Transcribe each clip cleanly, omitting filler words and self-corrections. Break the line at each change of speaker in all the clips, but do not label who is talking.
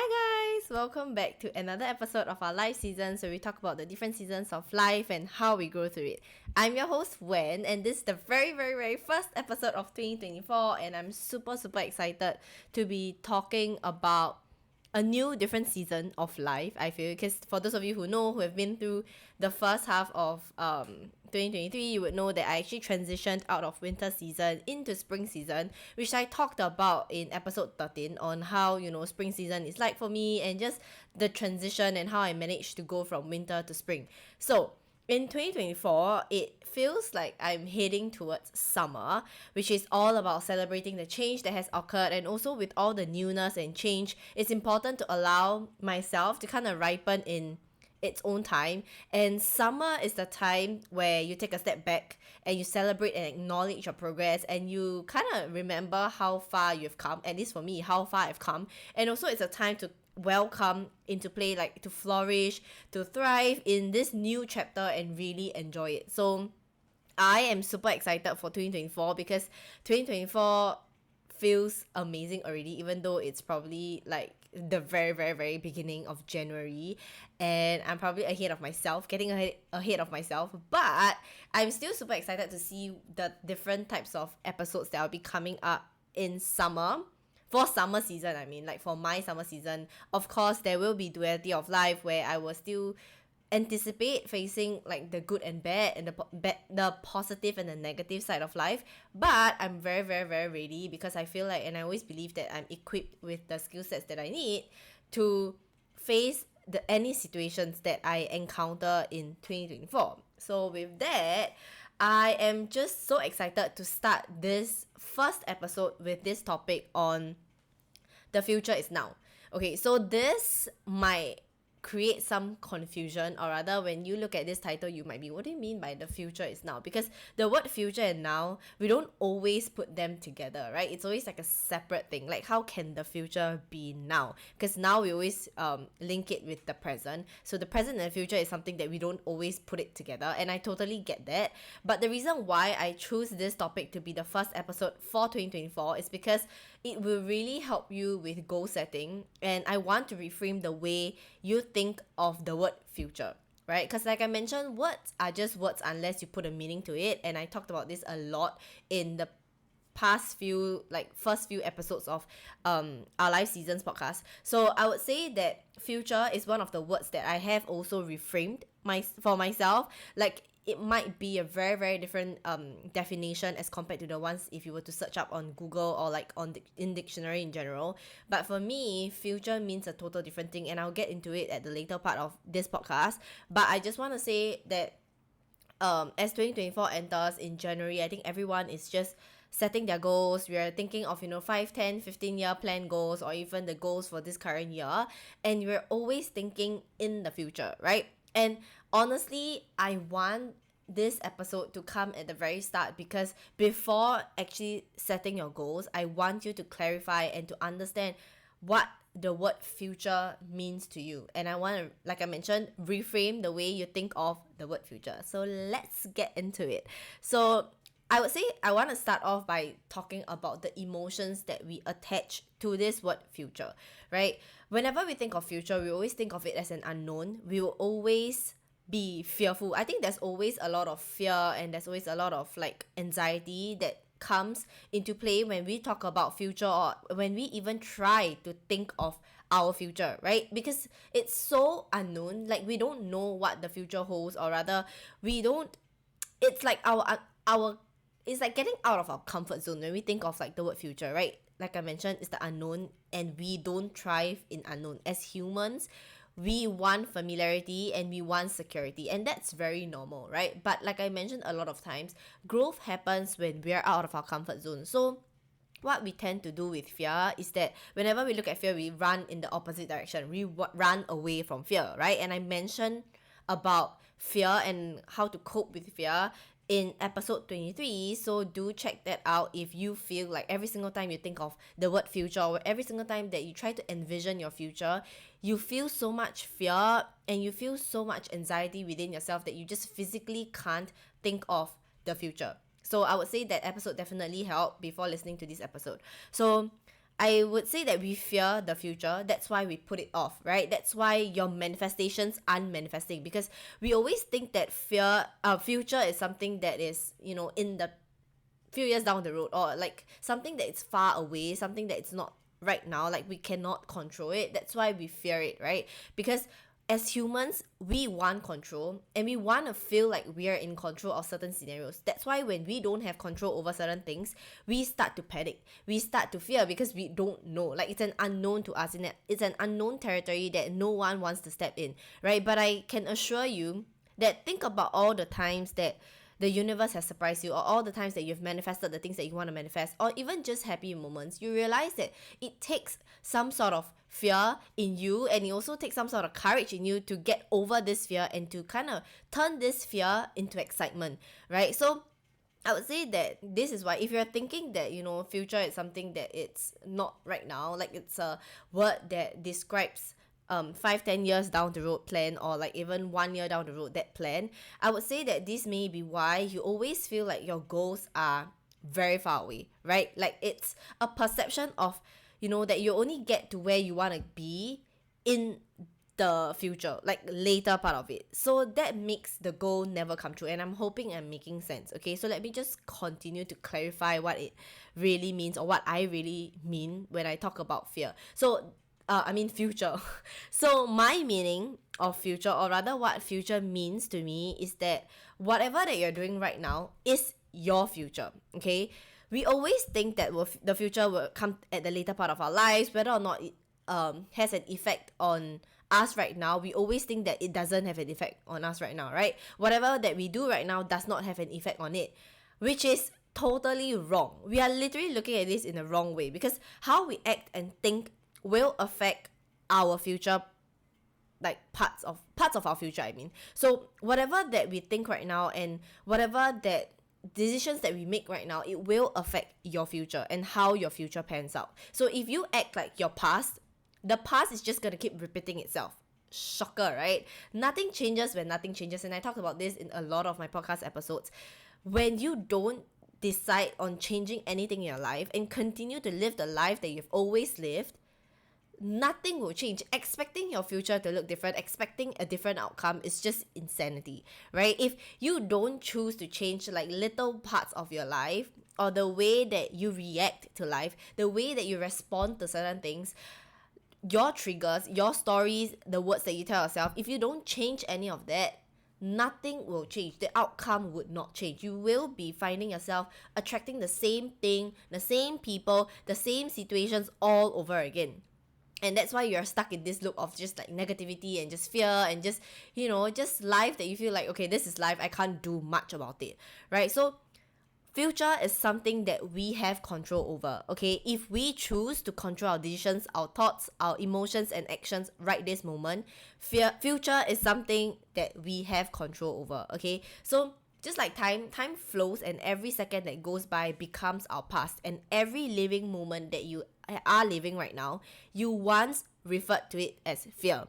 Hi guys, welcome back to another episode of our life seasons where we talk about the different seasons of life and how we grow through it. I'm your host Wen, and this is the very first episode of 2024, and I'm super excited to be talking about a new different season of life. I feel, because for those of you who have been through the first half of 2023, you would know that I actually transitioned out of winter season into spring season, which I talked about in episode 13 on how spring season is like for me, and just the transition and how I managed to go from winter to spring. So in 2024, it feels like I'm heading towards summer, which is all about celebrating the change that has occurred. And also, with all the newness and change, it's important to allow myself to kind of ripen in its own time. And summer is the time where you take a step back and you celebrate and acknowledge your progress, and you kind of remember how far you've come, at least for me, how far I've come. And also, it's a time to welcome into play, like to flourish, to thrive in this new chapter and really enjoy it. So I am super excited for 2024 because 2024 feels amazing already, even though it's probably like the very beginning of January, and I'm probably ahead of myself, getting ahead of myself, but I'm still super excited to see the different types of episodes that will be coming up in summer. For summer season, I mean, like for my summer season, of course, there will be duality of life where I will still anticipate facing like the good and bad, and the positive and the negative side of life. But I'm very ready, because I feel like, and I always believe that I'm equipped with the skill sets that I need to face any situations that I encounter in 2024. So with that, I am just so excited to start this first episode with this topic on the future is now. Okay, so this might create some confusion, or rather, when you look at this title, you might be, what do you mean by the future is now? Because the word future and now, we don't always put them together, right? It's always like a separate thing. Like, how can the future be now? Because now we always link it with the present. So the present and the future is something that we don't always put it together, and I totally get that. But the reason why I choose this topic to be the first episode for 2024 is because it will really help you with goal setting, and I want to reframe the way you think of the word future, right? Because like I mentioned, words are just words unless you put a meaning to it, and I talked about this a lot in the first few episodes of our live seasons podcast. So I would say that future is one of the words that I have also reframed for myself. Like, it might be a very different definition as compared to the ones if you were to search up on Google, or like in dictionary in general. But for me, future means a total different thing, and I'll get into it at the later part of this podcast. But I just want to say that as 2024 enters in January, I think everyone is just setting their goals. We are thinking of 5, 10, 15-year plan goals, or even the goals for this current year, and we're always thinking in the future, right? And honestly, I want this episode to come at the very start, because before actually setting your goals, I want you to clarify and to understand what the word future means to you. And I want to, like I mentioned, reframe the way you think of the word future. So let's get into it. So I would say I want to start off by talking about the emotions that we attach to this word future, right? Whenever we think of future, we always think of it as an unknown. We will always be fearful. I think there's always a lot of fear, and there's always a lot of like anxiety that comes into play when we talk about future, or when we even try to think of our future, right? Because it's so unknown. Like, we don't know what the future holds, or rather, we don't it's like our it's like getting out of our comfort zone when we think of like the word future, right? Like I mentioned, it's the unknown, and we don't thrive in unknown. As humans, we want familiarity and we want security, and that's very normal, right? But like I mentioned a lot of times, growth happens when we're out of our comfort zone. So what we tend to do with fear is that whenever we look at fear, we run in the opposite direction. We run away from fear, right? And I mentioned about fear and how to cope with fear in episode 23, so do check that out if you feel like every single time you think of the word future, or every single time that you try to envision your future, you feel so much fear and you feel so much anxiety within yourself that you just physically can't think of the future. So I would say that episode definitely helped before listening to this episode. So I would say that we fear the future. That's why we put it off, right? That's why your manifestations aren't manifesting, because we always think that future is something that is, in the few years down the road, or like something that is far away, something that it's not right now, like we cannot control it. That's why we fear it, right? Because as humans, we want control and we want to feel like we are in control of certain scenarios. That's why when we don't have control over certain things, we start to panic, we start to fear, because we don't know. Like, it's an unknown to us, and it's an unknown territory that no one wants to step in, right? But I can assure you that, think about all the times that the universe has surprised you, or all the times that you've manifested the things that you want to manifest, or even just happy moments. You realize that it takes some sort of fear in you, and it also takes some sort of courage in you to get over this fear and to kind of turn this fear into excitement, right? So I would say that this is why, if you're thinking that, future is something that it's not right now, like it's a word that describes 5-10 years down the road plan, or like even 1 year down the road that plan, I would say that this may be why you always feel like your goals are very far away, right? Like, it's a perception of, that you only get to where you want to be in the future, like later part of it. So that makes the goal never come true, and I'm hoping I'm making sense. Okay, so let me just continue to clarify what it really means, or what I really mean when I talk about fear. So future. So my meaning of future, or rather what future means to me, is that whatever that you're doing right now is your future, okay? We always think that the future will come at the later part of our lives, whether or not it has an effect on us right now. We always think that it doesn't have an effect on us right now, right? Whatever that we do right now does not have an effect on it, which is totally wrong. We are literally looking at this in the wrong way, because how we act and think will affect our future, like parts of our future, I mean. So whatever that we think right now, and whatever that decisions that we make right now, it will affect your future and how your future pans out. So if you act like your past, the past is just gonna keep repeating itself. Shocker, right? Nothing changes when nothing changes, and I talked about this in a lot of my podcast episodes. When you don't decide on changing anything in your life and continue to live the life that you've always lived, nothing will change. Expecting your future to look different, expecting a different outcome, is just insanity, right? If you don't choose to change like little parts of your life, or the way that you react to life, the way that you respond to certain things, your triggers, your stories, the words that you tell yourself, if you don't change any of that, nothing will change. The outcome would not change. You will be finding yourself attracting the same thing, the same people, the same situations all over again. And that's why you're stuck in this loop of just like negativity and just fear, and just, just life that you feel like, okay, this is life, I can't do much about it, right? So future is something that we have control over, okay? If we choose to control our decisions, our thoughts, our emotions and actions right this moment, future is something that we have control over, okay? So just like time flows, and every second that goes by becomes our past, and every living moment that you are living right now, you once referred to it as fear,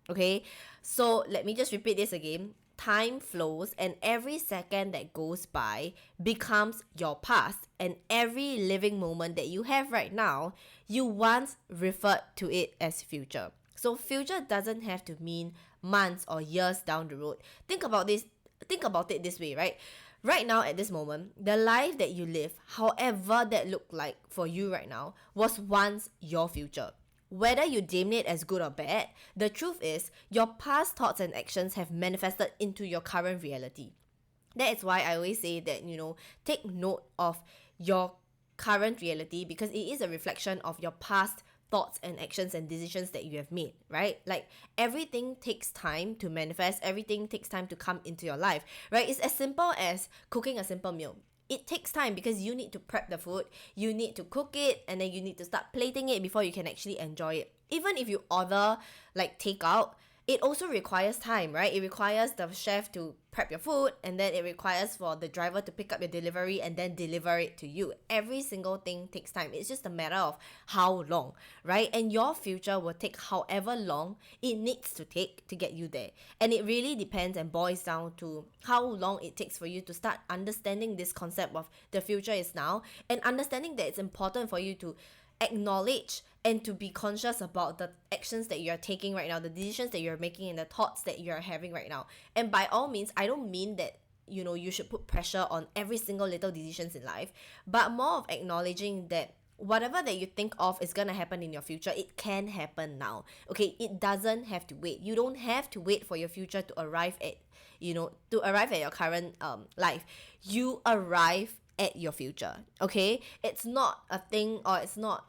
okay? So let me just repeat this again. Time flows, and every second that goes by becomes your past, and every living moment that you have right now, you once referred to it as future. So future doesn't have to mean months or years down the road. Think about it this way, right? Right now, at this moment, the life that you live, however that looked like for you right now, was once your future. Whether you deem it as good or bad, the truth is your past thoughts and actions have manifested into your current reality. That is why I always say that, take note of your current reality, because it is a reflection of your past thoughts and actions and decisions that you have made, right? Like, everything takes time to manifest, everything takes time to come into your life, right? It's as simple as cooking a simple meal. It takes time, because you need to prep the food, you need to cook it, and then you need to start plating it before you can actually enjoy it. Even if you order like takeout, it also requires time, right? It requires the chef to prep your food, and then it requires for the driver to pick up your delivery and then deliver it to you. Every single thing takes time. It's just a matter of how long, right? And your future will take however long it needs to take to get you there. And it really depends and boils down to how long it takes for you to start understanding this concept of the future is now, and understanding that it's important for you to acknowledge and to be conscious about the actions that you're taking right now, the decisions that you're making, and the thoughts that you're having right now. And by all means, I don't mean that you should put pressure on every single little decisions in life, but more of acknowledging that whatever that you think of is gonna happen in your future, it can happen now. Okay, it doesn't have to wait. You don't have to wait for your future to arrive at your current life. You arrive at your future. Okay, it's not a thing, or it's not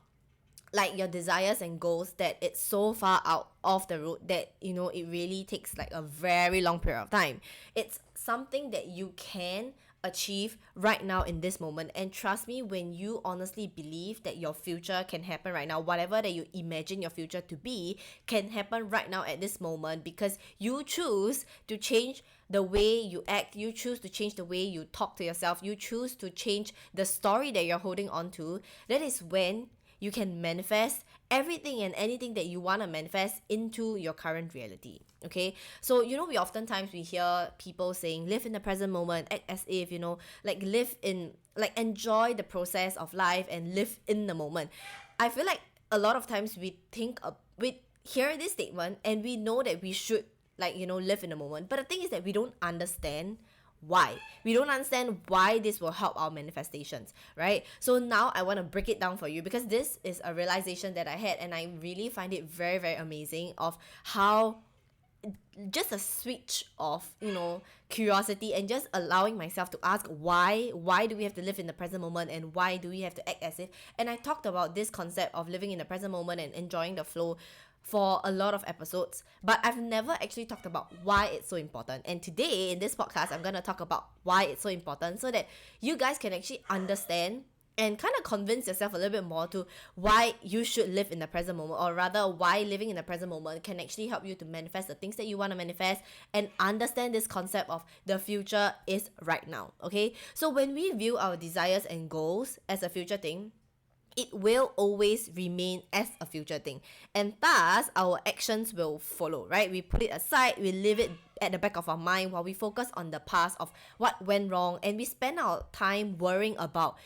like your desires and goals that it's so far out of the road that it really takes like a very long period of time. It's something that you can achieve right now in this moment. And trust me, when you honestly believe that your future can happen right now, whatever that you imagine your future to be can happen right now at this moment, because you choose to change the way you act, you choose to change the way you talk to yourself, you choose to change the story that you're holding on to. That is when you can manifest everything and anything that you want to manifest into your current reality. Okay, so we oftentimes we hear people saying live in the present moment, act as if like live in, like, enjoy the process of life and live in the moment. I feel like a lot of times we hear this statement and we know that we should live in the moment, but the thing is that we don't understand why. We don't understand why this will help our manifestations, right? So now I want to break it down for you, because this is a realization that I had, and I really find it very, very amazing of how just a switch of curiosity and just allowing myself to ask why do we have to live in the present moment, and why do we have to act as if. And I talked about this concept of living in the present moment and enjoying the flow for a lot of episodes, but I've never actually talked about why it's so important. And today in this podcast, I'm going to talk about why it's so important, so that you guys can actually understand and kind of convince yourself a little bit more to why you should live in the present moment, or rather why living in the present moment can actually help you to manifest the things that you want to manifest, and understand this concept of the future is right now. Okay, so when we view our desires and goals as a future thing, it will always remain as a future thing, and thus our actions will follow, right? We put it aside, we leave it at the back of our mind while we focus on the past of what went wrong, and we spend our time worrying about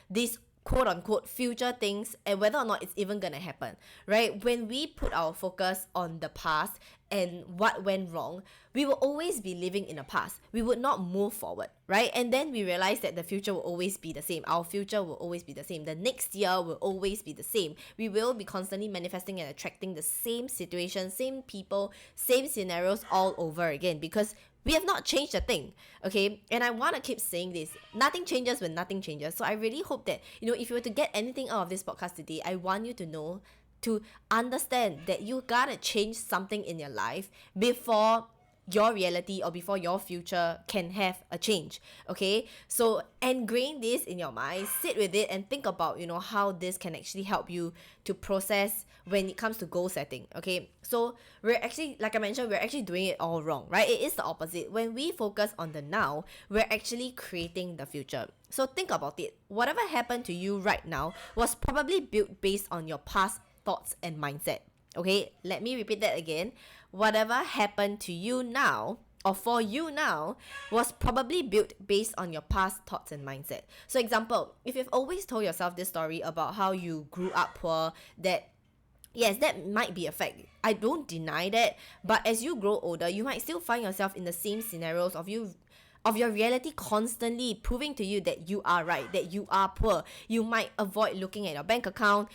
these quote unquote future things and whether or not it's even gonna happen, right? When we put our focus on the past and what went wrong, we will always be living in the past. We would not move forward, right? And then we realize that the future will always be the same. Our future will always be the same. The next year will always be the same. We will be constantly manifesting and attracting the same situations, same people, same scenarios all over again, because we have not changed a thing. Okay, and I want to keep saying this: nothing changes when nothing changes. So I really hope that if you were to get anything out of this podcast today, I want you to know, to understand that you gotta change something in your life before your reality or before your future can have a change. Okay, so ingrain this in your mind, sit with it, and think about how this can actually help you to process when it comes to goal setting. Okay, so we're actually, like I mentioned, we're actually doing it all wrong, right? It is the opposite. When we focus on the now, we're actually creating the future. So think about it. Whatever happened to you right now was probably built based on your past thoughts and mindset. Okay, let me repeat that again. Whatever happened to you now, or for you now, was probably built based on your past thoughts and mindset. So example, if you've always told yourself this story about how you grew up poor, that yes, that might be a fact. I don't deny that. But as you grow older, you might still find yourself in the same scenarios of your reality constantly proving to you that you are right, that you are poor. You might avoid looking at your bank account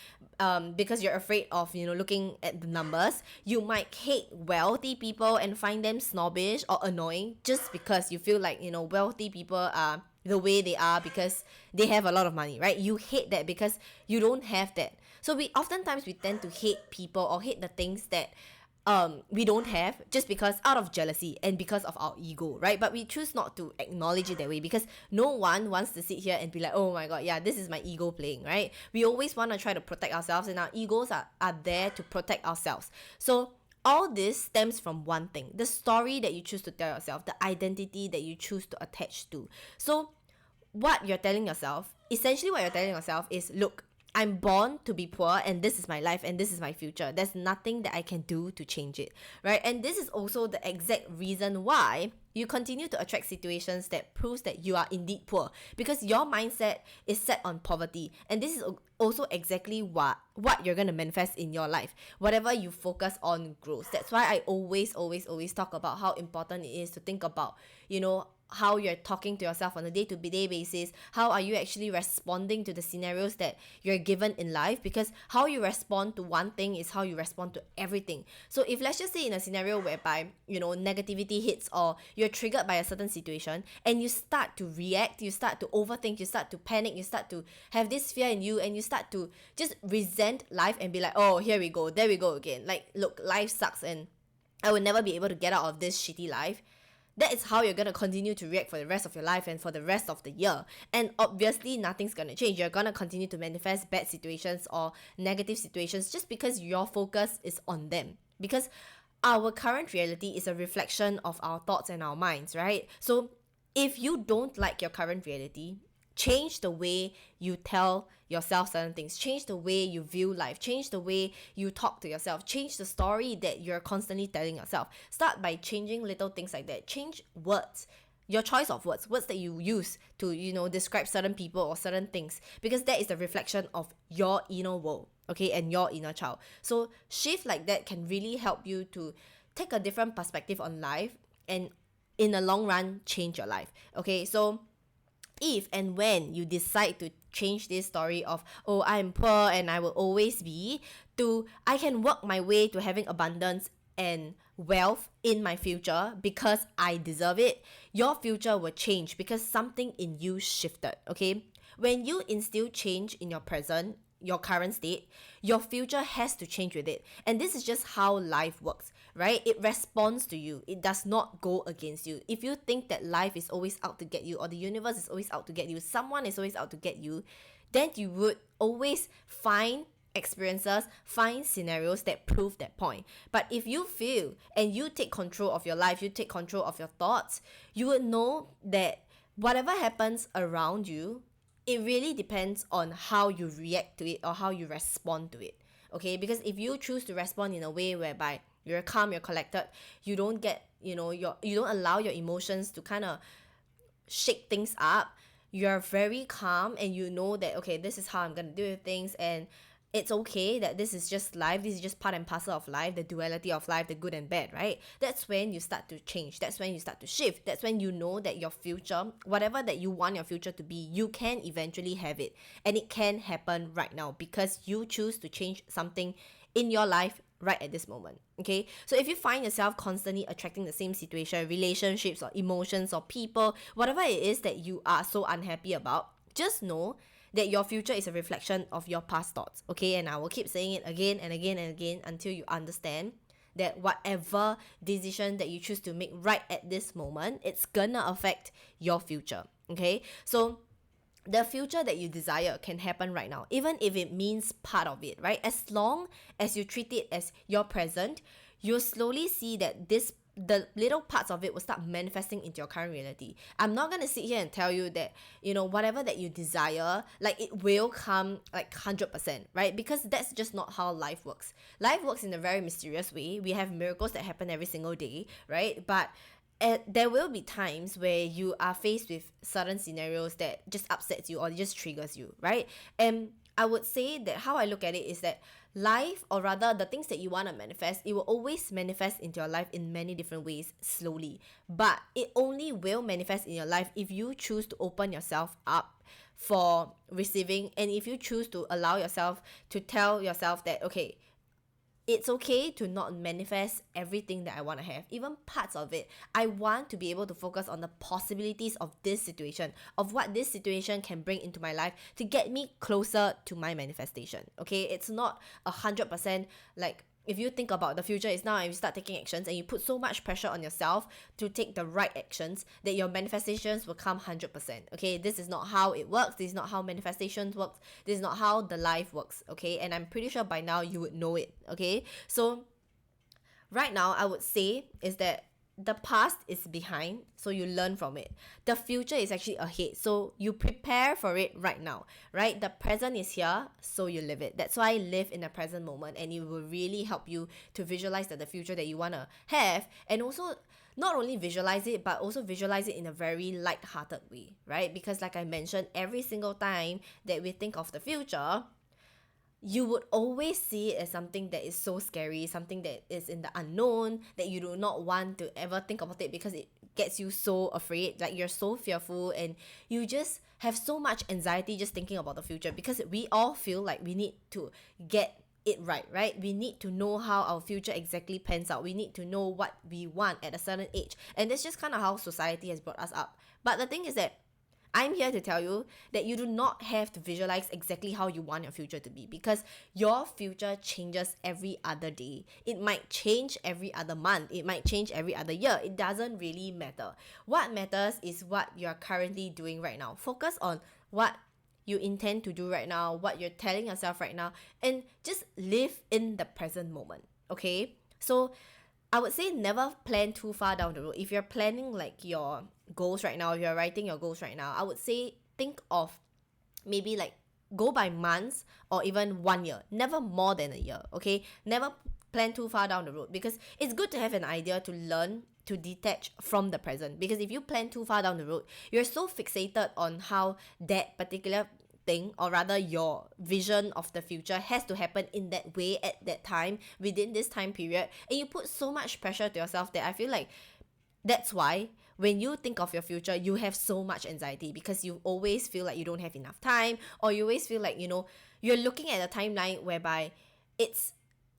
because you're afraid of looking at the numbers. You might hate wealthy people and find them snobbish or annoying just because you feel like wealthy people are the way they are because they have a lot of money, right? You hate that because you don't have that. So we tend to hate people or hate the things that we don't have, just because out of jealousy and because of our ego, right? But we choose not to acknowledge it that way, because no one wants to sit here and be like, oh my god, yeah, this is my ego playing, right? We always want to try to protect ourselves, and our egos are there to protect ourselves. So all this stems from one thing: the story that you choose to tell yourself, the identity that you choose to attach to. So essentially what you're telling yourself is, look, I'm born to be poor, and this is my life and this is my future. There's nothing that I can do to change it, right? And this is also the exact reason why you continue to attract situations that proves that you are indeed poor, because your mindset is set on poverty. And this is also exactly what you're going to manifest in your life. Whatever you focus on grows. That's why I always talk about how important it is to think about, how you're talking to yourself on a day-to-day basis. How are you actually responding to the scenarios that you're given in life? Because how you respond to one thing is how you respond to everything. So if, let's just say, in a scenario whereby negativity hits, or you're triggered by a certain situation, and you start to react, you start to overthink, you start to panic, you start to have this fear in you, and you start to just resent life and be like, oh, here we go, there we go again, like, look, life sucks and I will never be able to get out of this shitty life. That is how you're going to continue to react for the rest of your life and for the rest of the year. And obviously, nothing's going to change. You're going to continue to manifest bad situations or negative situations just because your focus is on them. Because our current reality is a reflection of our thoughts and our minds, right? So if you don't like your current reality, change the way you tell yourself certain things, change the way you view life, change the way you talk to yourself, change the story that you're constantly telling yourself. Start by changing little things like that. Change words, your choice of words that you use to describe certain people or certain things, because that is the reflection of your inner world, okay, and your inner child. So shift like that can really help you to take a different perspective on life, and in the long run change your life. Okay, so if and when you decide to change this story of, oh, I'm poor and I will always be, to I can work my way to having abundance and wealth in my future because I deserve it, your future will change because something in you shifted. Okay, when you instill change in your present, your current state, your future has to change with it. And this is just how life works, right? It responds to you. It does not go against you. If you think that life is always out to get you, or the universe is always out to get you, someone is always out to get you, then you would always find experiences, find scenarios that prove that point. But if you feel and you take control of your life, you take control of your thoughts, you would know that whatever happens around you, it really depends on how you react to it or how you respond to it. Okay, because if you choose to respond in a way whereby you're calm, you're collected, you don't get, you don't allow your emotions to kind of shake things up, you're very calm and you know that, okay, this is how I'm gonna do things, and it's okay that this is just life, this is just part and parcel of life, the duality of life, the good and bad, right? That's when you start to change. That's when you start to shift. That's when you know that your future, whatever that you want your future to be, you can eventually have it. And it can happen right now because you choose to change something in your life right at this moment. Okay, so if you find yourself constantly attracting the same situation, relationships or emotions or people, whatever it is that you are so unhappy about, just know that your future is a reflection of your past thoughts. Okay, and I will keep saying it again and again and again until you understand that whatever decision that you choose to make right at this moment, it's gonna affect your future. Okay, so the future that you desire can happen right now, even if it means part of it, right? As long as you treat it as your present, you'll slowly see that the little parts of it will start manifesting into your current reality. I'm not going to sit here and tell you that, whatever that you desire, like, it will come like 100%, right? Because that's just not how life works. Life works in a very mysterious way. We have miracles that happen every single day, right? But there will be times where you are faced with certain scenarios that just upsets you or just triggers you, right? And I would say that how I look at it is that life, or rather the things that you want to manifest, it will always manifest into your life in many different ways slowly. But it only will manifest in your life if you choose to open yourself up for receiving, and if you choose to allow yourself to tell yourself that, okay, it's okay to not manifest everything that I want to have, even parts of it. I want to be able to focus on the possibilities of this situation, of what this situation can bring into my life to get me closer to my manifestation. Okay, it's not 100% like, if you think about the future is now and you start taking actions and you put so much pressure on yourself to take the right actions, that your manifestations will come 100%. Okay, this is not how it works. This is not how manifestations works. This is not how the life works. Okay, and I'm pretty sure by now you would know it. Okay, so right now I would say is that the past is behind, so you learn from it. The future is actually ahead, so you prepare for it right now, right? The present is here, so you live it. That's why live in the present moment, and it will really help you to visualize the future that you want to have, and also not only visualize it, but also visualize it in a very light-hearted way, right? Because like I mentioned, every single time that we think of the future, you would always see it as something that is so scary, something that is in the unknown, that you do not want to ever think about it because it gets you so afraid, like you're so fearful, and you just have so much anxiety just thinking about the future, because we all feel like we need to get it right? We need to know how our future exactly pans out. We need to know what we want at a certain age. And that's just kind of how society has brought us up. But the thing is that I'm here to tell you that you do not have to visualize exactly how you want your future to be, because your future changes every other day. It might change every other month. It might change every other year. It doesn't really matter. What matters is what you're currently doing right now. Focus on what you intend to do right now, what you're telling yourself right now, and just live in the present moment, okay? So I would say never plan too far down the road. If you're planning like your goals right now, if you're writing your goals right now, I would say think of maybe like go by months or even 1 year, never more than a year, okay? Never plan too far down the road, because it's good to have an idea to learn to detach from the present. Because if you plan too far down the road, you're so fixated on how that particular thing, or rather your vision of the future, has to happen in that way at that time within this time period, and you put so much pressure to yourself that I feel like that's why when you think of your future, you have so much anxiety, because you always feel like you don't have enough time, or you always feel like, you're looking at a timeline whereby it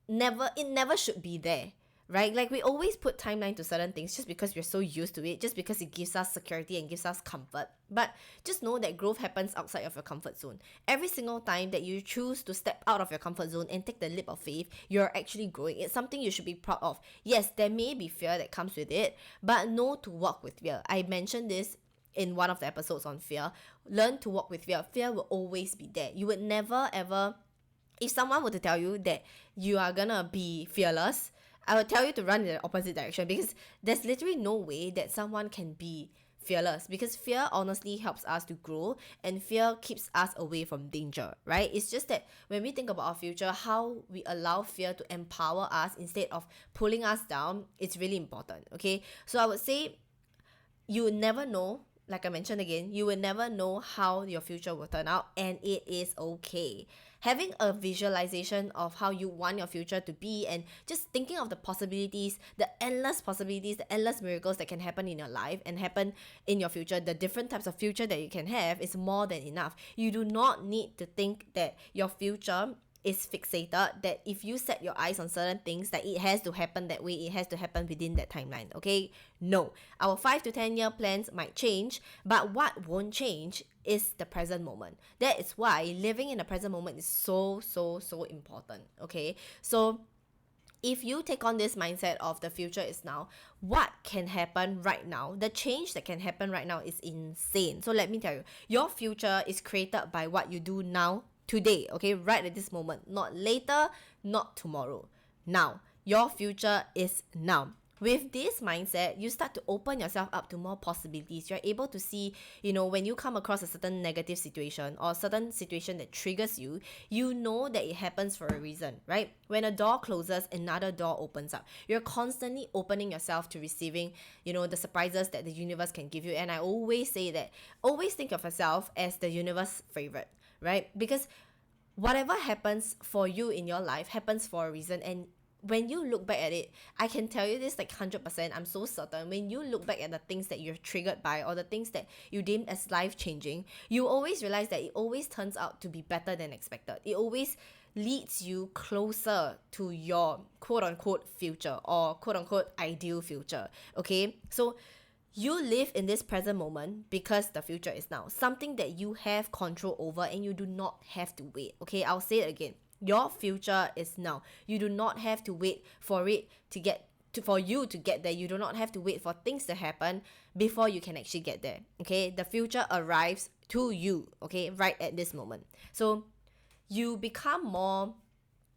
never should be there, right? Like we always put timeline to certain things just because we're so used to it, just because it gives us security and gives us comfort. But just know that growth happens outside of your comfort zone. Every single time that you choose to step out of your comfort zone and take the leap of faith, you're actually growing. It's something you should be proud of. Yes, there may be fear that comes with it, but know to walk with fear. I mentioned this in one of the episodes on fear. Learn to walk with fear. Fear will always be there. You would never ever, if someone were to tell you that you are gonna be fearless, I would tell you to run in the opposite direction, because there's literally no way that someone can be fearless, because fear honestly helps us to grow, and fear keeps us away from danger, right? It's just that when we think about our future, how we allow fear to empower us instead of pulling us down, it's really important, okay? So I would say you never know. Like I mentioned again, you will never know how your future will turn out, and it is okay. Having a visualization of how you want your future to be, and just thinking of the possibilities, the endless possibilities, the endless miracles that can happen in your life and happen in your future, the different types of future that you can have, is more than enough. You do not need to think that your future is fixated, that if you set your eyes on certain things, that it has to happen that way, it has to happen within that timeline, okay? No. Our 5 to 10 year plans might change, but what won't change is the present moment. That is why living in the present moment is so, so, so important, okay? So if you take on this mindset of the future is now, what can happen right now, the change that can happen right now is insane. So let me tell you, your future is created by what you do now, today, okay? Right at this moment, not later, not tomorrow. Now, your future is now. With this mindset, you start to open yourself up to more possibilities. You're able to see, when you come across a certain negative situation or a certain situation that triggers you, you know that it happens for a reason, right? When a door closes, another door opens up. You're constantly opening yourself to receiving, the surprises that the universe can give you. And I always say that, always think of yourself as the universe favorite, right? Because whatever happens for you in your life happens for a reason. And when you look back at it, I can tell you this like 100%, I'm so certain, when you look back at the things that you're triggered by, or the things that you deem as life-changing, you always realize that it always turns out to be better than expected. It always leads you closer to your quote-unquote future, or quote-unquote ideal future, okay? So you live in this present moment because the future is now, something that you have control over, and you do not have to wait, okay? I'll say it again. Your future is now. You do not have to wait for it for you to get there. You do not have to wait for things to happen before you can actually get there, okay? The future arrives to you, okay, right at this moment. So you become more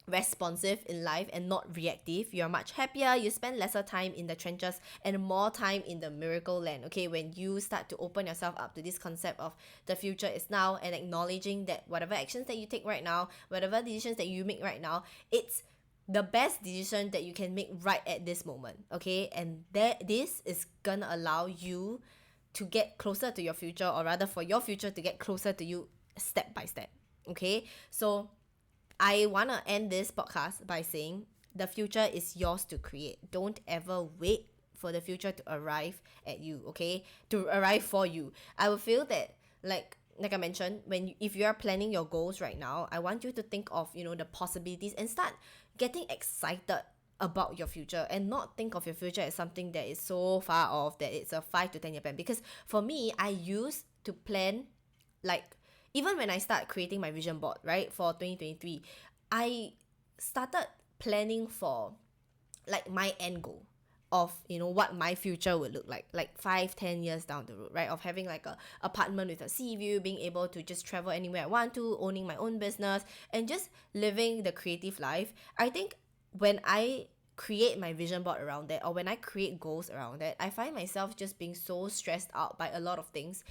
responsive in life and not reactive. You're much happier, you spend lesser time in the trenches and more time in the miracle land. Okay, when you start to open yourself up to this concept of the future is now, and acknowledging that whatever actions that you take right now, whatever decisions that you make right now, it's the best decision that you can make right at this moment. Okay, and this is gonna allow you to get closer to your future, or rather for your future to get closer to you step by step. Okay, so I want to end this podcast by saying the future is yours to create. Don't ever wait for the future to arrive at you, okay? To arrive for you. I will feel that, like I mentioned, if you are planning your goals right now, I want you to think of, the possibilities and start getting excited about your future, and not think of your future as something that is so far off that it's a 5 to 10 year plan. Because for me, I used to plan, like, even when I start creating my vision board, right, for 2023, I started planning for, like, my end goal of, what my future would look like 5-10 years down the road, right, of having like a apartment with a sea view, being able to just travel anywhere I want to, owning my own business, and just living the creative life. I think when I create my vision board around that, or when I create goals around that, I find myself just being so stressed out by a lot of things,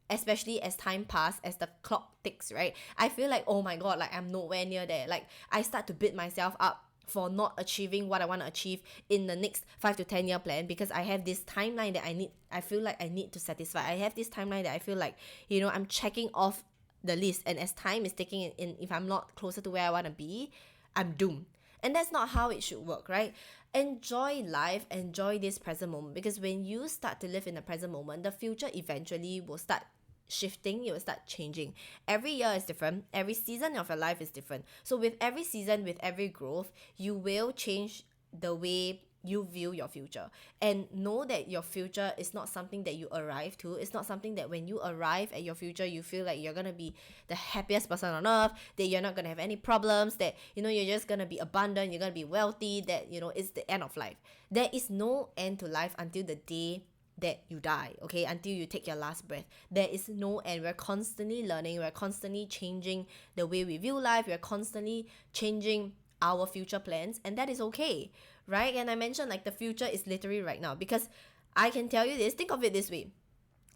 especially as time pass, as the clock ticks, right? I feel like, oh my god, like I'm nowhere near there. Like, I start to beat myself up for not achieving what I want to achieve in the next 5 to 10 year plan, because I have this timeline that I feel like I need to satisfy. I have this timeline that I feel like, I'm checking off the list, and as time is ticking in, if I'm not closer to where I want to be, I'm doomed. And that's not how it should work, right? Enjoy life, enjoy this present moment, because when you start to live in the present moment, the future eventually will start shifting, it will start changing. Every year is different, every season of your life is different. So with every season, with every growth, you will change the way you view your future. And know that your future is not something that you arrive to. It's not something that when you arrive at your future, you feel like you're gonna be the happiest person on earth, that you're not gonna have any problems, that you're just gonna be abundant, you're gonna be wealthy, that it's the end of life. There is no end to life until the day that you die, okay, until you take your last breath. There is no end. We're constantly learning, we're constantly changing the way we view life, we're constantly changing our future plans, and that is okay, right? And I mentioned, like, the future is literally right now, because I can tell you this, think of it this way.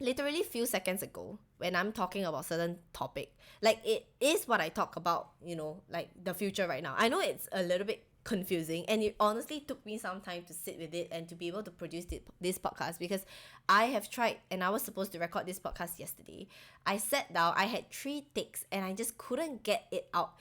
Literally few seconds ago, when I'm talking about certain topic, like, it is what I talk about, like the future right now. I know it's a little bit confusing, and it honestly took me some time to sit with it and to be able to produce this podcast, because I have tried, and I was supposed to record this podcast yesterday. I sat down, I had 3 takes, and I just couldn't get it out.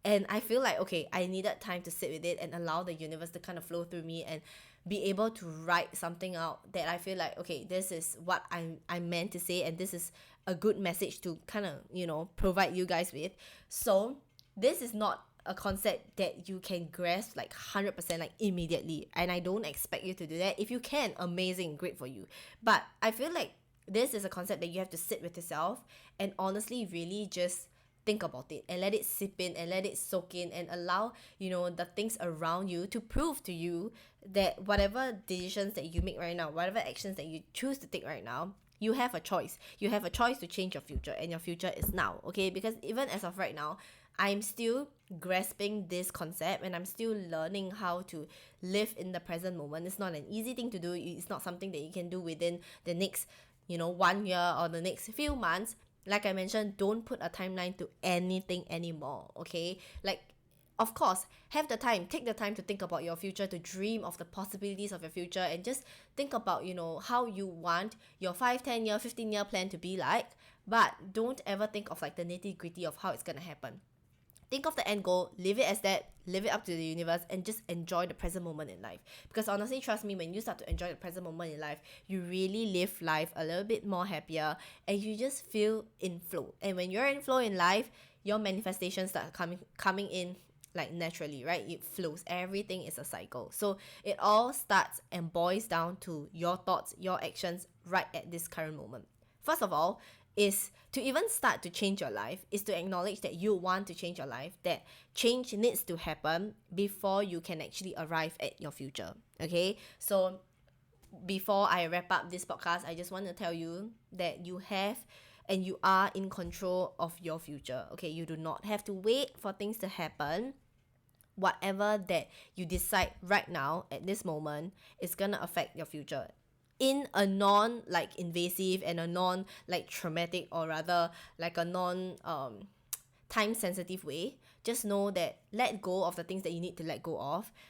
And I feel like, okay, I needed time to sit with it and allow the universe to kind of flow through me and be able to write something out that I feel like, okay, this is what I meant to say, and this is a good message to kind of, provide you guys with. So this is not a concept that you can grasp like 100% like immediately, and I don't expect you to do that. If you can, amazing, great for you. But I feel like this is a concept that you have to sit with yourself and honestly really just think about it and let it sip in and let it soak in, and allow the things around you to prove to you that whatever decisions that you make right now, whatever actions that you choose to take right now, you have a choice. You have a choice to change your future, and your future is now, okay? Because even as of right now, I'm still grasping this concept, and I'm still learning how to live in the present moment. It's not an easy thing to do. It's not something that you can do within the next 1 year or the next few months. Like I mentioned, don't put a timeline to anything anymore, okay? Like, of course, have the time, take the time to think about your future, to dream of the possibilities of your future, and just think about how you want your 5-10 year 15-year plan to be like. But don't ever think of like the nitty-gritty of how it's gonna happen. Think of the end goal, live it as that, live it up to the universe, and just enjoy the present moment in life. Because honestly, trust me, when you start to enjoy the present moment in life, you really live life a little bit more happier, and you just feel in flow. And when you're in flow in life, your manifestations start coming in like naturally, right? It flows. Everything is a cycle. So it all starts and boils down to your thoughts, your actions right at this current moment. First of all, is to even start to change your life, is to acknowledge that you want to change your life, that change needs to happen before you can actually arrive at your future, okay? So before I wrap up this podcast, I just want to tell you that you have and you are in control of your future, okay? You do not have to wait for things to happen. whatever that you decide right now at this moment is gonna affect your future in a non like invasive and a non like traumatic, or rather like a non time sensitive way. Just know that let go of the things that you need to let go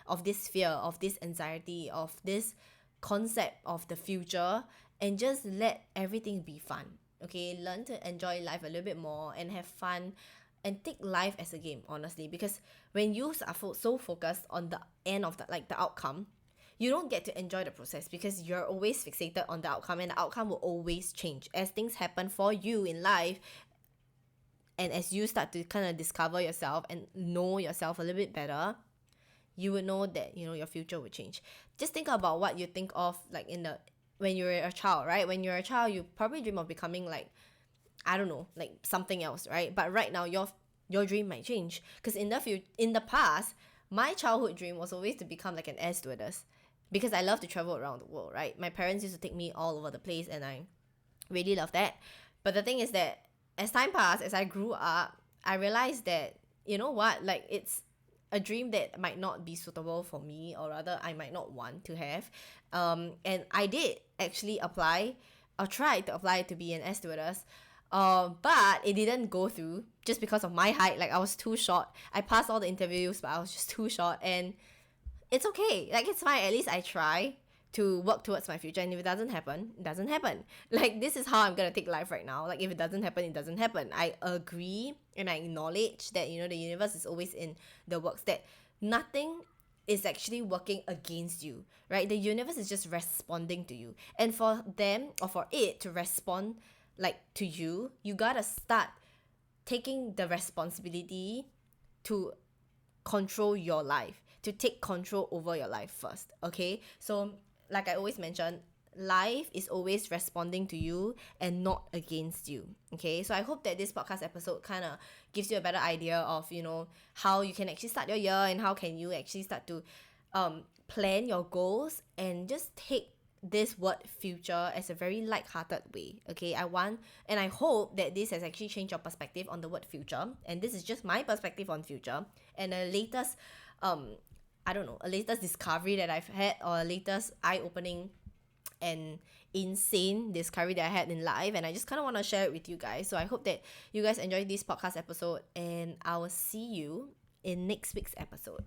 of this fear, of this anxiety, of this concept of the future, and just let everything be fun. Okay, learn to enjoy life a little bit more and have fun, and take life as a game, honestly, because when you are so focused on the end of the outcome, you don't get to enjoy the process because you're always fixated on the outcome, and the outcome will always change as things happen for you in life. And as you start to kind of discover yourself and know yourself a little bit better, you would know that your future will change. Just think about what you think of like when you're a child, right? When you're a child, you probably dream of becoming like, I don't know, like something else, right? But right now your dream might change, because in the past, my childhood dream was always to become like an air stewardess, because I love to travel around the world, right? My parents used to take me all over the place, and I really love that. But the thing is that as time passed, as I grew up, I realized that, you know what, like it's a dream that might not be suitable for me, or rather I might not want to have. And I did actually apply, or tried to apply to be an air stewardess. But it didn't go through just because of my height. Like I was too short. I passed all the interviews, but I was just too short, and it's okay. Like it's fine. At least I try to work towards my future, and if it doesn't happen, it doesn't happen. Like this is how I'm gonna take life right now. Like if it doesn't happen, it doesn't happen. I agree and I acknowledge that the universe is always in the works, that nothing is actually working against you, right? The universe is just responding to you, and for them, or for it to respond like to you, you gotta start taking the responsibility to control your life, to take control over your life first. Okay, so like I always mention, life is always responding to you and not against you. Okay, so I hope that this podcast episode kind of gives you a better idea of how you can actually start your year, and how can you actually start to plan your goals, and just take this word future as a very light-hearted way. Okay, I want and I hope that this has actually changed your perspective on the word future, and this is just my perspective on future, and the latest I don't know, a latest discovery that I've had, or a latest eye-opening and insane discovery that I had in life, and I just kind of want to share it with you guys. So I hope that you guys enjoyed this podcast episode, and I will see you in next week's episode.